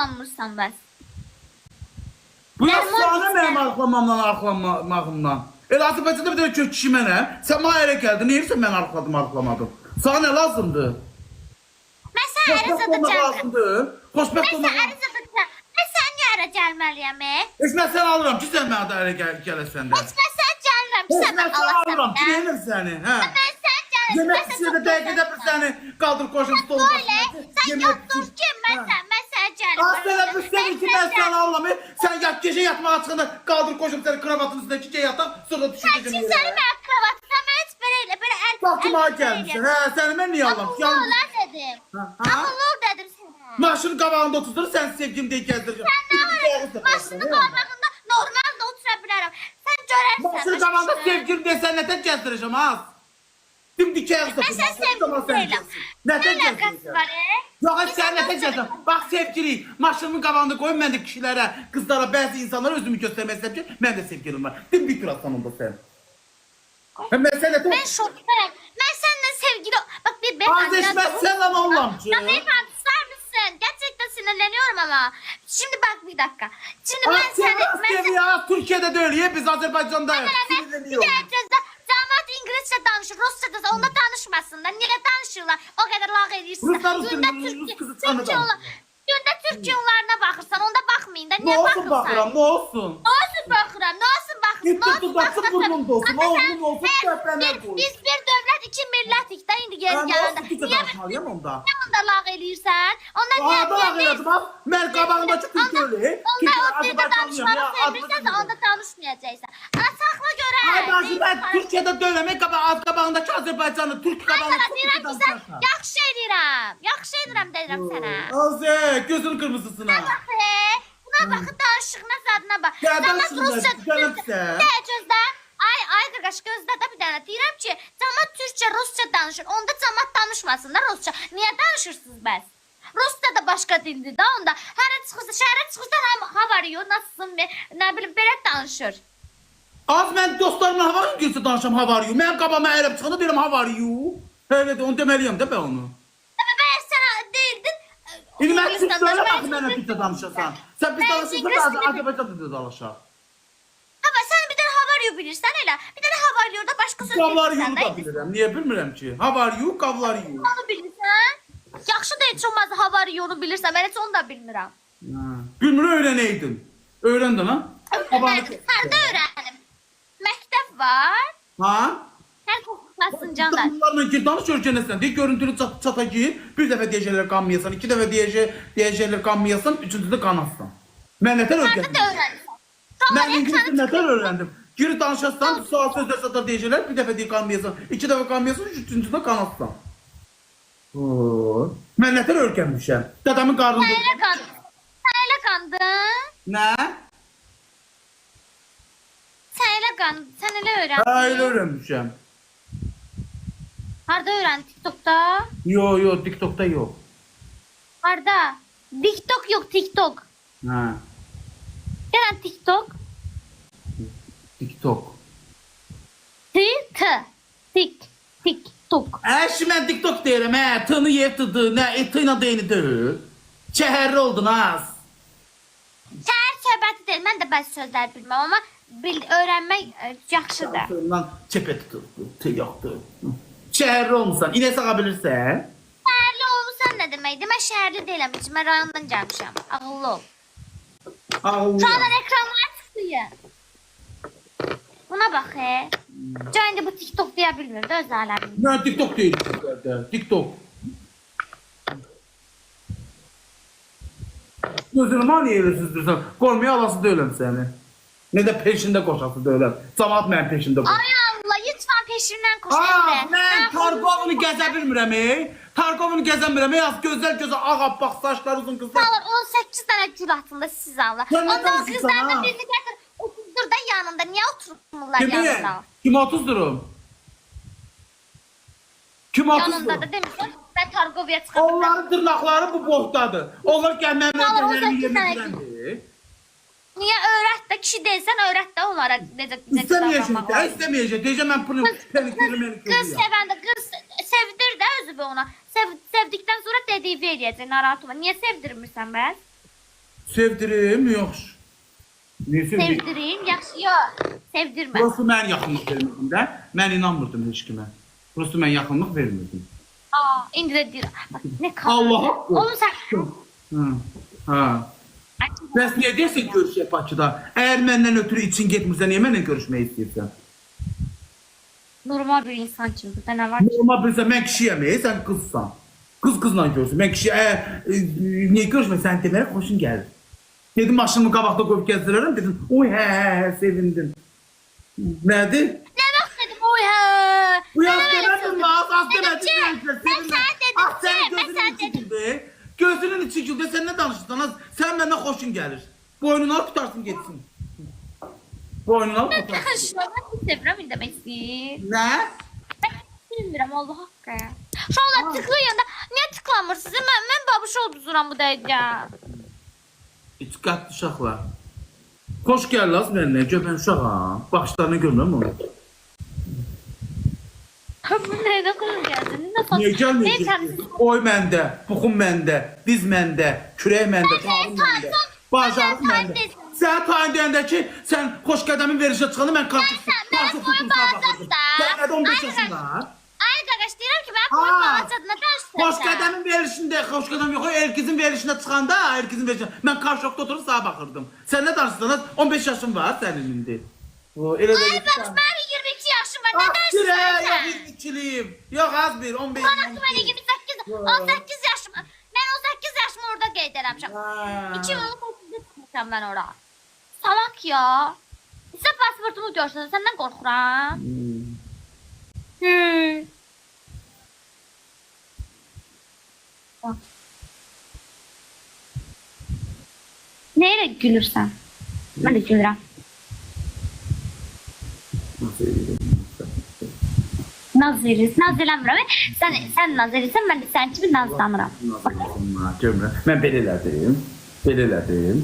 maraqlanmırsan bəs? Bu yaşlarına benim arıqlamamdan. El Azərbaycanda bir tane kök kişi mənə. Sən mənə elə gəldin. Neyirsən mən arıqlamadım? Sana ne lazımdır? Mən sənə ərə Xoşbəxt olmaq lazımdır. Xoşbəxt olmaq lazımdır. Mən sənə niyə ərə gəlməliyəm? Heç mən səni alıram ki, sən mənə da ərə gələsən də. Heç mən sənə gəlmirəm ki, Heç sən mən mən səni alasam alıram da. ki, neyinir səni? Mən sənə gəlirəm. Yemək istəyədə dəqiqədə bir səni qaldır koşun stolun başına. Sən yoxdur ki, mən sənə gəlirəm. Az sənə bir səni ki, mən səni alıram. Sən gecə yatmağa çıxanda qaldır koşun səni kravatın üstündə gecə yataq, sonra düşürəcəm yerə. Sən səni mən kravatına mən heç belə əl... Baxtıma gəlmişsən, səni mən niyə alıram? Amullar dedim. Amullar dedim sənə. Maşının qabağında oturdur, sən sevgim deyə gəzdirəcəm. Maşının qabağında normal da otura bilərəm. Sən görərsən. Maşının qabağında sevgim deyə sən nətən gəzdirəcəm, az? Dimdik ayaq Mən sən sevgim deyiləm. Nətən Nə alaqası var, Yox, sən nətən gəzdirəcəm? Bax, sevgili, maşınımın qabağında qoyun, mən də kişilərə, qızlara, bəzi insanlara özümü göstərmək istəyəm ki, mən də sevgilim var. Dimdik durasın onda sən. Mən şokdayım. Mən səninlə sevgili... Bak bir beyefendi... Azleşmez sen lan oğlum ki. Ya beyefendi susar mısın? Gerçekten sinirleniyorum ama. Şimdi bak bir dakika. Şimdi ben seni... Ya Türkiye'de de öyle. Biz Azerbaycan'da Bir sinirleniyoruz. de cemaat İngilizce danışır, Rusça da onunla tanışmasınlar. Niye danışırlar? O kadar lağ ediyorsun. Ruslar Rus kızı tanıdım. Günde Türk yollarına bakırsan, onda bakmayın da. Ne Niye olsun bakırsan? bakıram, ne olsun? Ne olsun bakıram, ne olsun bakıram. Git tutuksın burnun dolsun, oğlum olsun, köpənlər koy. Biz bir dövlət, iki millətik də indi geri Ne gələndə. olsun ki, danışmalıyım onda. Niyə onda lağ eləyirsən? Onda niyə? Ağda ağırladım, bak. Mən qabağındakı Türk öyle. Onda o dildə danışmağı sevirsən də onda danışmayacaqsan. Saxla görə. Ay bazı ben Türkiye'de de öyle. Ben qabağındakı Azerbaycan'ı, Türk Ay qabağındakı sana deyirəm ki, sən yaxşı edirəm. Yaxşı edirəm deyirəm sənə. Azə, gözün kırmızısına. Bax, buna baxın, danışığına zadına bax. Ya Cəmat danışığına, Rusça gəlibsə. gözlə. Ay qaqaş gözlə də bir dənə. Deyirəm ki, cəmat Türkçə, Rusça danışır. Onda cəmat danışmasınlar Rusça. Niyə danışırsınız bəs? Rusça da başqa dildir də onda. Hara çıxırsa, şəhərə çıxırsa how are you, nasılsın, nə bilim, belə danışır. Az mən dostlarımla hava İngilizce danışam how are you. Mən qabağıma ərəb çıxanda deyirəm how are you. Evet, onu deməliyəm də mən onu. Bəyər sən deyildin. İndi mən Türklərlə baxı mənə Türkçə danışasan. Sən biz danışırsan da Azərbaycan dilində danışaq. Amma sən bir dənə how are you bilirsən elə. Bir dənə how are you da başqa söz Qavlar bilirsən you da bilirəm. Niyə bilmirəm ki? How are you, qavlar you. Onu bilirsən? Yaxşı da heç olmaz how are you-nu bilirsən. Mən heç onu da bilmirəm. Bilmir öyrənəydin. Öyrəndin ha? Harda öyrənim? Məktəb var. Ha? Hər qoxuklasın canlar. Bunlarla gir danış ölkənəsən. Deyək görüntülü çata gir. Bir dəfə deyəcəklər qanmayasan, iki dəfə deyəcəklər qanmayasan, üçüncüdə qanasın. Mən nətər Harda öyrəndim? da öyrənirsən. Mən İngilizcə nətər öyrəndim? Gir danışasan, sual sözlər çata deyəcəklər, bir dəfə deyək qanmayasan, iki dəfə qanmayasan, üçüncüdə qanasın. Mən nətər öyrənmişəm? Dədəmin qarnında. Sən elə qandın. Sən elə qandın. Nə? Sən elə qandın. Sən elə Hə, öyrəndin. elə öyrənmişəm. Harda öyrəndin? TikTokda? Yo, TikTokda yox. Harda? TikTok yox, TikTok. Hə, Gələn TikTok. TikTok. TikTok. Əşi mən TikTok deyirəm, tını yer tıdı, nə etiylə deyini deyil. Çəhərli oldun az. Şəhər söhbəti deyil. Mən də bəzi sözlər bilməm, amma öyrənmək yaxşıdır. Lan çepə tutuldu, tı yoxdur. Çəhərli olmuşsan, inə sağa bilirsən? Şəhərli olmuşsan nə deməkdir? Mən şəhərli deyiləm, heç mən rayondan gəlmişəm. Ağıllı ol. Ağıllı. Şu anda reklamlar çıxıyor. Buna bax, Can indi bu TikTok deyə bilmir də öz aləmini. Mən TikTok deyil. TikTok. Gözünü maniyə elə süzdürsən, qormaya alası deyiləm səni. Nə də peşində qoşası deyiləm. Camaat mənim peşində qoşası. Ay Allah, lütfen peşimdən qoş. Mən Targovunu gəzə bilmirəm, Targovunu gəzə bilmirəm, az gözəl ağabbaq saçlar uzun qızlar. Sağlar, 18 dənə gül atında siz Allah. Onda o qızlardan birini gətir, oturdur da yanında. Niyə oturmurlar yanında? Kim 30 durum? Kim 30 Yanında durum? da demişsən, mən Targoviya çıxardım. Onların dırnaqları bu boydadır. Onlar gəlməyəm Sağlar, öldürlərimi 18 dənə yemirdirəndir. Niyə öyrət də, kişi deyilsən, öyrət də onlara necə İstəməyəcək də, istəməyəcək. Deyəcəm mən pulu, penikürü, Qız sevəndə, qız sevdir də özü ona. Sevdikdən sonra dediyi verəcək, narahat olma. Niyə sevdirmirsən bəs? Sevdirim, yox. Niyə sevdirim? Sevdirim, yaxşı, yox. Sevdirmə. Prosto mən yaxınlıq vermirdim də. Mən inanmırdım heç kimə. Prosto mən yaxınlıq vermirdim. Aa, indi də deyirəm. Bax, nə qalır. Allah haqqı. Oğlum sən... Ha. Bəs niyə deyirsən görüşək Bakıda? Əgər məndən ötürü için getmirsən, niyə mənlə görüşmək istəyirsən? Normal bir insan kimi, burada nə var ki? Normal bilirsən, mən kişiyəm, sən qızsan. Qız qızla görsün. Mən kişi, niyə görüşmək, sən deməli xoşun gəlir. Dedim, maşınımı qabaqda qoyub gəzdirərəm, dedim, oy sevindim. Nədir? Nə vaxt dedim, oy Bu yaz demədim, az demədim. Mən sənə dedim ki, mən sənə dedim. Gözünün içi güldü, sən nə danışırsan, sən məndən xoşun gəlir. Boynunu al, tutarsın, getsin. Boynunu al, tutarsın. Şuralar sevirəm, demək istəyir. Nə? Mən bilmirəm, Allah haqqı. Şuralar tıklayın da, niyə tıklamırsınız? Mən babuş olduzuram bu dəqiqə. İç qatlı uşaqlar. Xoş gəldiniz mənimlə, göbən uşağam. Baxışlarını görmürəm onu. Bu nəyə qızım gəldin? Niyə gəlməyəcək? Oy məndə, buxum məndə, diz məndə, kürək məndə, qarın məndə, bacarıq məndə. Sən tayın deyəndə ki, sən xoş qədəmin verişə çıxanda mən qarşı tutum sağ baxırdım. Sən nədə 15 yaşın var? Ay qaqaş, deyirəm ki, mən boy balacadına danışsın. Xoş qədəmin verişində, xoş qədəm yox, Erkizin verişində çıxanda, Erkizin verişində, mən qarşılıqda oturub sağa baxırdım. Sən nə danışırsan? 15 yaşın var sənin indi. Ay bax, mənim 22 yaşım var, nə danışsın sən? Yox, 22-liyim. Yox, az bir, 15 Bana mən 18 yaşım. Mən 18 yaşımı orada qeyd eləmişəm. 2018-də çıxmışam mən ora. Salak ya. Sən pasportumu görsən, səndən qorxuram. Neyle gülürsən? Mən də gülürəm. Naz verirsən, naz eləmirəm. Sən naz verirsən, mən də sənin kimi nazlanıram. Mən belə elədim. Belə elədim.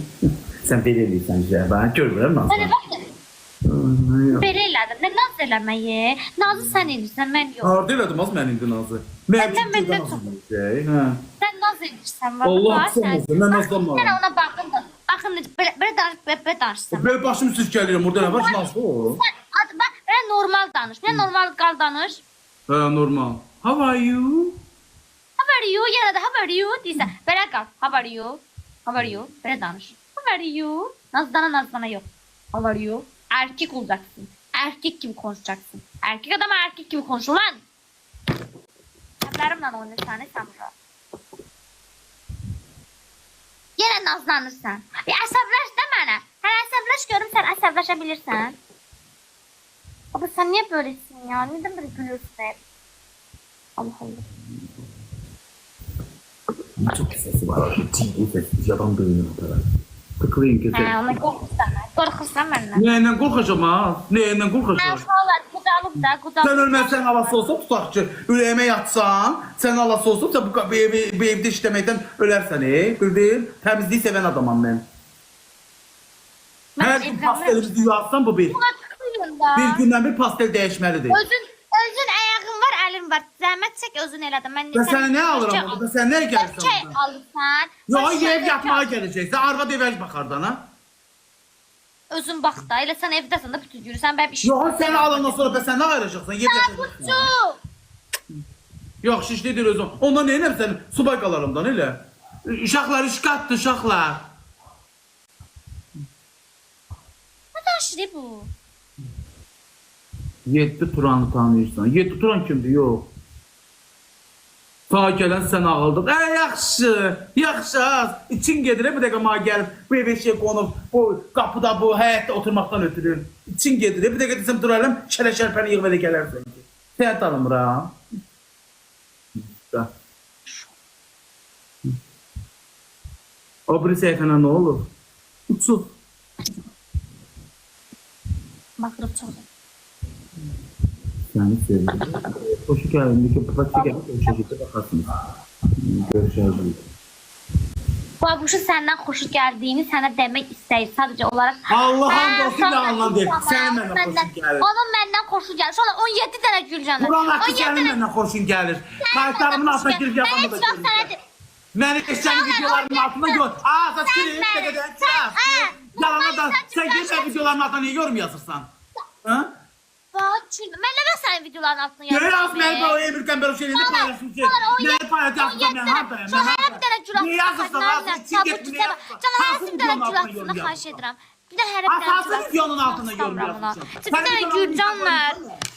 Sən belə eləyirsən Zəhbən. Görmürəm nazlan. Belə elədim. Nə naz eləməyi? Nazı sən edirsən, mən yox. Harada elədim az mən indi nazı. Məndən çox. Sən naz edirsən. Allah sənəsin, mən nazlanmadım. Sən ona baxın da. Baxın, belə danışsan. Belə başım üstü gəlir, burada nə var? Nasıl o? Belə normal danış. Nə normal qal danış? Normal. How are you? How are you? Yenə də how are you deyirsən. Belə qal. How are you? How are you? Belə danış. How are you? Nazlana yox. How are you? Erkek olacaksın. Erkek gibi konuşacaksın. Erkek adama erkek gibi konuşur lan. Sənlərimlə oynayırsan, Samura. Yenə nazlanırsan. Bir əsəbləş də mənə. Hələ əsəbləş görüm, sən əsəbləşə bilirsən. Abi sen niye böylesin ya? Neden böyle gülüyorsun hep? Allah Allah. Çok sesi var. Ciddi sesi. Yaban duyuyor o kadar. Tıklayın ki. Ona qorxursan. Qorxursan məndən. Neyden qorxacağım ha? Neyden qorxacağım? Uşaqlar qucalıb da, qucalıb. Sen ölmezsen havası olsa tutaq ki, ürəyimə yatsan, sen havası olsa bu evde işleməkdən ölərsən, bildin? Təmizliyi sevən adamam mən. Hər gün pastelimizi yuvarsan bu bir. Buna tıklayın da. Bir gündən bir pastel dəyişməlidir. Özün ayağın var, əlin var. Zəhmət çək, özün elədim. Ben sana ne alırım burada? Sen nereye gelirsin? Çay alırsan. Yok ev yapmaya geleceksin. Arvad evvel bakardan ha. Özün bax da, elə sən evdəsən də bütün yürüsən, ben bir şey. Yok sen alandan sonra sen ne ayıracaksın? Ev yapacaksın. Kutu. Yok şişlidir özüm. Ondan neyinəm sen subay qalarımdan elə. Uşaqlar iş qatdı uşaqlar. Ne danışır bu? 7 Turan'ı tanıyırsan. 7 Turan kimdir? Yok. Sağa gələn sən ağıldın. Yaxşı, yaxşı az. İçin gedir, bir dəqiqə mənə gəlib, bu evə şey qonub, bu qapıda, bu həyətdə oturmaqdan ötürür. İçin gedir, bir dəqiqə desəm durarım, şərə-şərpəni yığıb elə gələrsən ki. Səni tanımıram. O biri səhifənə nə olur? Uçur. Baxırıb çoxdur. Səni sevirdim. Hoşu gəldin ki, bakı gəlib, görüşəcəkdə baxarsınız. Görüşəcəyik. Babuşun səndən xoşu gəldiyini sənə demək istəyir. Sadəcə olaraq... Allah'ın dostu da anladı. Sənin məndən xoşun gəlir. Onun məndən xoşu gəlir. Şola 17 dənə gülcanır. Buran haqqı sənin məndən xoşun gəlir. Kayıtlarımın altına girib yapamı da görürsən. Məni eşçəli videoların altında gör. Aa, sən sürüyüb də qədər kiraz. Yalana da sən gəlmə videoların altına niyə yorum yazırsan? Ha? Mən nə və sənin videoların altına Görür az məni bu Emir Qəmbərov şeyini paylaşım ki. Məni paylaşım mən haradayım? Şahara bir dənə gül Niyə yazırsan? Canlara bir dənə gül altına xahiş edirəm. Bir də hər bir Asası videonun altına yorum yazmışam. Bir dənə gül canlar.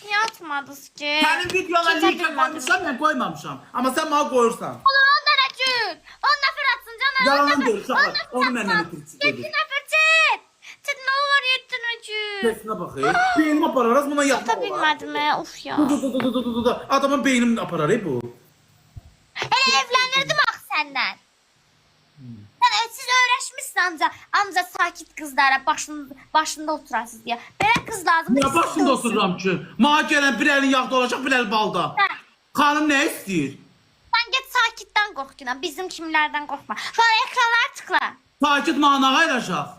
Niyə atmadınız ki? Sənin videolar linkə qoymuşam, mən qoymamışam. Amma sən mənə qoyursan. Olur 10 dənə gül. 10 nəfər atsın canlar. Yalan deyil uşaqlar. Onu məndən ötürü 7 nəfər çət. Çət nə var 7 dənə gül? Kesinə baxayım. Beynim aparar, az buna yatma Sata bilmədim uf ya. Adamın beynini aparar bu. Elə evlənirdim axı səndən. Siz öyrəşmişsiniz ancaq sakit qızlara başında oturasınız deyə. Belə qız lazımdır. Nə başında otururam ki? Mənə gələn bir əlin yağda olacaq, bir əl balda. Xanım nə istəyir? Sən get sakitdən qorx ki, bizim kimlərdən qorxma. Sonra ekranları tıkla. Sakit mənə nə ayıracaq?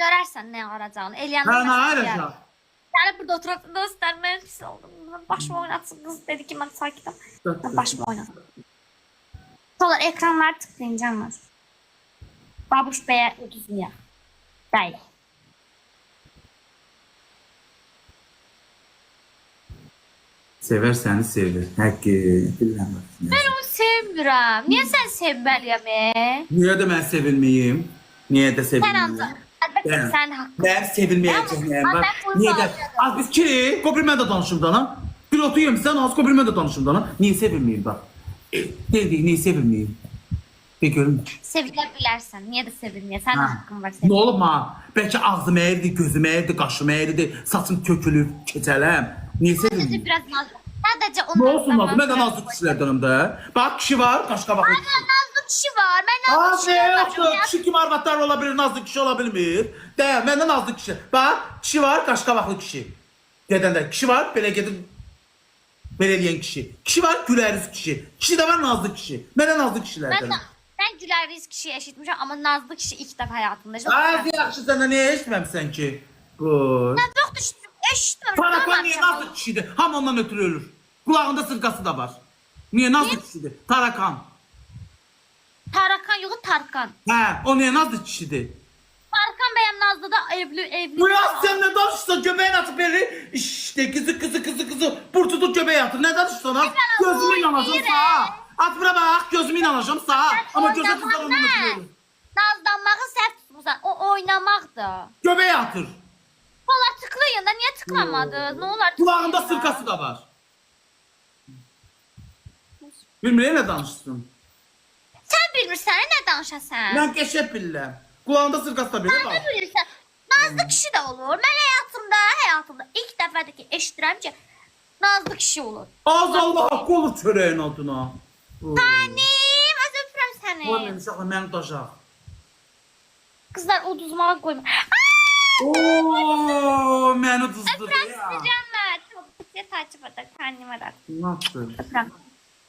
Görərsən nə ağaracağını. Hə, nə ayıracaq? Yəni burada oturaq dostlar, mən pis oldum. Başımı oynatsın qız dedi ki, mən sakitəm. Mən başımı oynatsın. Sonra ekranları tıklayın canlar. Babuş bəyə uduzmuyor. Deyil. Sevər səni sevir. Həqqi. Mən onu sevmirəm. Niyə sən sevməliyəm? Niyə də mən sevilməyim? Niyə də Sən sevilməyim? ancaq. Əlbəttə sən haqqı. Mən sevilməyəcəyim var. Niyə də? Az biz ki, Qobil mən də danışım dana. Pilotu yemişsən, az Qobil mən də danışım dana. Niyə sevilməyim bax? Dedik, niyə sevilməyim? De görüm. Sevilə bilərsən. Niyə də sevilməyə? Sənin haqqın var. Nə olub ma? Bəlkə ağzım əyirdi, gözüm əyirdi, qaşım əyirdi, saçım tökülüb, keçələm. Niyə sevilməyim? Sadəcə biraz nazlı. Sadəcə Nə olsun nazlı? Mən də nazlı kişilərdenim də. Bax, kişi var, qaşqabaqlı kişi. Nazlı kişi var. Mən nazlı kişi yoxdur. Kişi kimi arvadlar ola bilir, nazlı kişi ola bilmir. Deyil, məndə nazlı kişi. Bax, kişi var, qaşqabaqlı kişi. Gedəndə kişi var, belə gedib belə eləyən kişi. Kişi var, güləriz kişi. Kişi də var, nazlı kişi. Məndə nazlı kişilərdən. Mən güləriz kişi eşitmişəm, amma nazlı kişi ilk dəfə həyatımda Az yaxşı, sən də niyə eşitməmsən ki? Bu. Mən yoxdur, eşitmirəm. Tarakan niyə nazlı kişidir? Ham ondan ötürü ölür. Qulağında sırqası da var. Niyə nazlı kişidir? Tarakan. Tarakan yox, Tarkan. Hə, o niyə nazlı kişidir? Tarkan bəyəm nazlı da evli. Bu yaz sen ne danışsan göbeğin atıp beri işte kızı burtudur göbeği atır. Ne danışsan ha? Gözümü inanacağım sağa. At bura bak gözümü inanacağım sağa. Ama göze kızlar onu tutuyorum. Nazlanmağı səhv tutmusan, o oynamaqdır. Göbeği atır. Valla tıklayın da niyə tıklamadınız? Nə olar Kulağında sırkası da var. Bilmirəm ne danışsın. Sən bilmirsən, nə danışasan? Ben keşef bilirəm. Kulağında sırkası da biri Sən var. də bilirsən. Nazlı kişi də olur. Mən həyatımda ilk dəfədir ki, eşidirəm ki, nazlı kişi olur. Az Allah hakkı olur çöreğin altına. Tanim, öz öpürəm səni. Qoymayın uşaqlar məni tutacaq. Qızlar uduzmağa qoyma. Ooo məni tuzdur Öpürəm ya. sizi canlar. Tabutçuya takip edək, kannimə də. Nasıl? Öpürəm.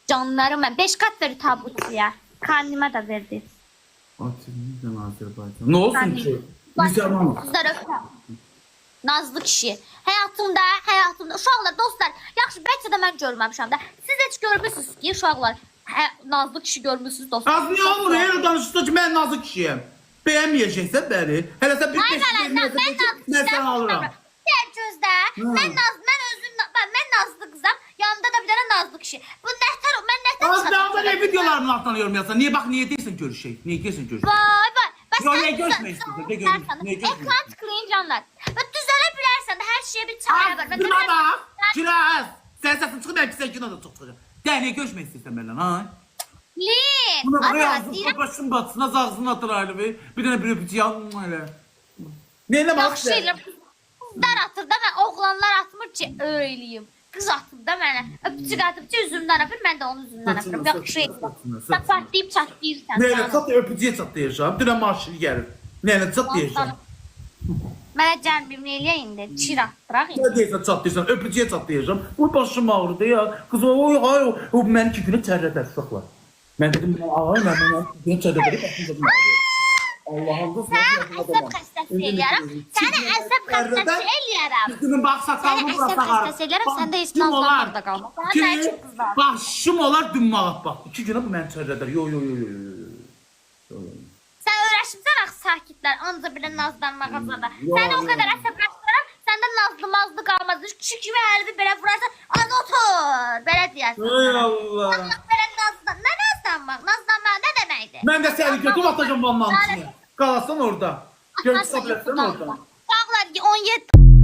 Canlarım mən. 5 kat verir tabutçuya. Kannimə də verdi. Atılmışım Azərbaycan. Ne olsun ki? Müslüman. Qızlar öpürəm. Nazlı kişi. Həyatımda. Uşaqlar, dostlar, yaxşı, bəlkə də mən görməmişəm də. Siz heç görmüsünüz ki, uşaqlar, nazlı kişi görmüsünüz, dostlar. Az niye olur? Her danışırsa ki ben nazlı kişiyim. Beğenmeyeceksen beni. Hele sen bir Hayır, ben sana alırım. Gel gözdə. Mən nazlı qızam. Yanında da bir dənə nazlı kişi. Bu nətər, mən nətər Az daha ne videolarının altına yorum yazsan. Niye bak niye değilsin görüşecek? Niye değilsin görüşecek? Vay vay. Yo, niyə görüşmək istəyirsən? Niyə görüşmək? Ekran tıklayın canlar. Və düzələ bilərsən də hər şeyə bir çarə var. Buna bak. Kiraz. Sen sesin çıkıp ben pisen kino da çıkacak. De niye görüşmek istiyorsan benimle ha? Lin. Buna bak Ana, yazdım. deyirəm, Başım batsın. Az ağzını atır ayrı bir. Bir tane bir öpücü yanım öyle. Neyle bak yaxşı elə qızlar atır da, mən oğlanlar atmır ki, öyləyim. Qız atır da mənə. Öpücük atıb ki, üzümdən öpür, mən də onun üzümdən öpürüm. Yaxşı elə. Sən partlayıb çatlayırsan. Neyle çat öpücüye çatlayacağım. Dünən maaşı gelir. Neyle çatlayacağım. Mənə gəlməyim, neyləyək indi? Çir atdıraq indi. Ne deyirsən çatlayacağım. Öpücüye çatlayacağım. Bu başım ağrıdı ya. Kız o məni 2 günə çərrədər uşaqlar. Mən dedim ay mən bunu günə çərrədər başım ağrıyor. Allah'ım qız. Sən əsəb xəstəsi eləyərəm. Səni əsəb xəstəsi eləyərəm. Qızının bax saçlarını Səni bura əsəb taxarım. xəstəsi eləyərəm. Səndə heç Kim olar? nazlanmaq da qalmaz. Sənə nə üçün qızlar? Başım olar dümmağa bax. 2 günə bu məni çərədər. Yo. Sən öyrəşibsən axı sakitlər. Anca belə nazlanmağa zada. Yo, Səni o yo. qədər əsəbləşdirərəm. Səndə nazlı qalmaz. Kişi kimi əlbi belə vurarsan. Az otur. Belə deyərsən. Ey Allah. Belə nazlan. Nə nazlanmaq? Nazlanmaq nə deməkdir? Mən də səni götürüb atacağım vanlanın içine. Qalasın orada. Gör, sabləsən orada. Uşaqlar 17